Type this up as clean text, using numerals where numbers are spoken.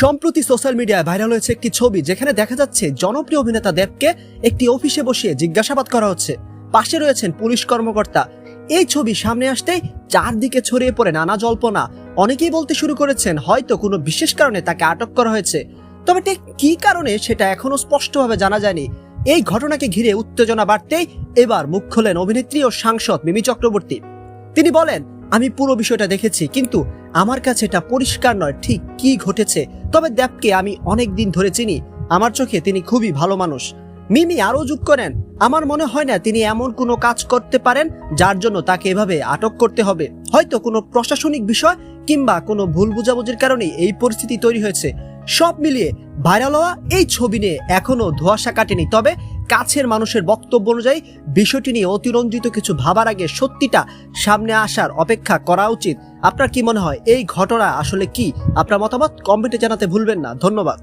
সম্প্রতি সোশ্যাল মিডিয়ায় ভাইরাল হয়েছে একটি ছবি, যেখানে দেখা যাচ্ছে জনপ্রিয় অভিনেতা দেবকে একটি অফিসে বসিয়ে জিজ্ঞাসাবাদ করা হচ্ছে। পাশে রয়েছেন পুলিশ কর্মকর্তা। এই ছবি সামনে আসতেই চারদিকে ছড়িয়ে পড়ে নানা জল্পনা। অনেকেই বলতে শুরু করেছেন হয়তো কোনো বিশেষ কারণে তাকে আটক করা হয়েছে, তবে ঠিক কি কারণে সেটা এখনো স্পষ্টভাবে জানা যায়নি। এই ঘটনাকে ঘিরে উত্তেজনা বাড়তেই এবার মুখ খোলেন অভিনেত্রী ও সাংসদ মিমি চক্রবর্তী। তিনি বলেন, আমি পুরো বিষয়টা দেখেছি, কিন্তু আমার কাছে এটা পরিষ্কার নয় ঠিক কি ঘটেছে। তবে দেবকে আমি অনেক দিন ধরে চিনি, আমার চোখে তিনি খুবই ভালো মানুষ। মিমি আরো যোগ করেন, আমার মনে হয় না তিনি এমন কোনো কাজ করতে পারেন যার জন্য তাকে এভাবে আটক করতে হবে। হয়তো কোনো প্রশাসনিক বিষয় কিংবা কোনো ভুল বুঝাবুঝির কারণেই এই পরিস্থিতি তৈরি হয়েছে। সব মিলিয়ে ভাইরাল হওয়া এই ছবি নিয়ে এখনো ধোঁয়াশা কাটেনি, তবে কাছের মানুষের বক্তব্য অনুযায়ী বিষয়টি নিয়ে অতিরঞ্জিত কিছু ভাবার আগে সত্যিটা সামনে আসার অপেক্ষা করা উচিত। আপনার কি মনে হয় এই ঘটনা আসলে কি? আপনার মতামত কমেন্টে জানাতে ভুলবেন না। ধন্যবাদ।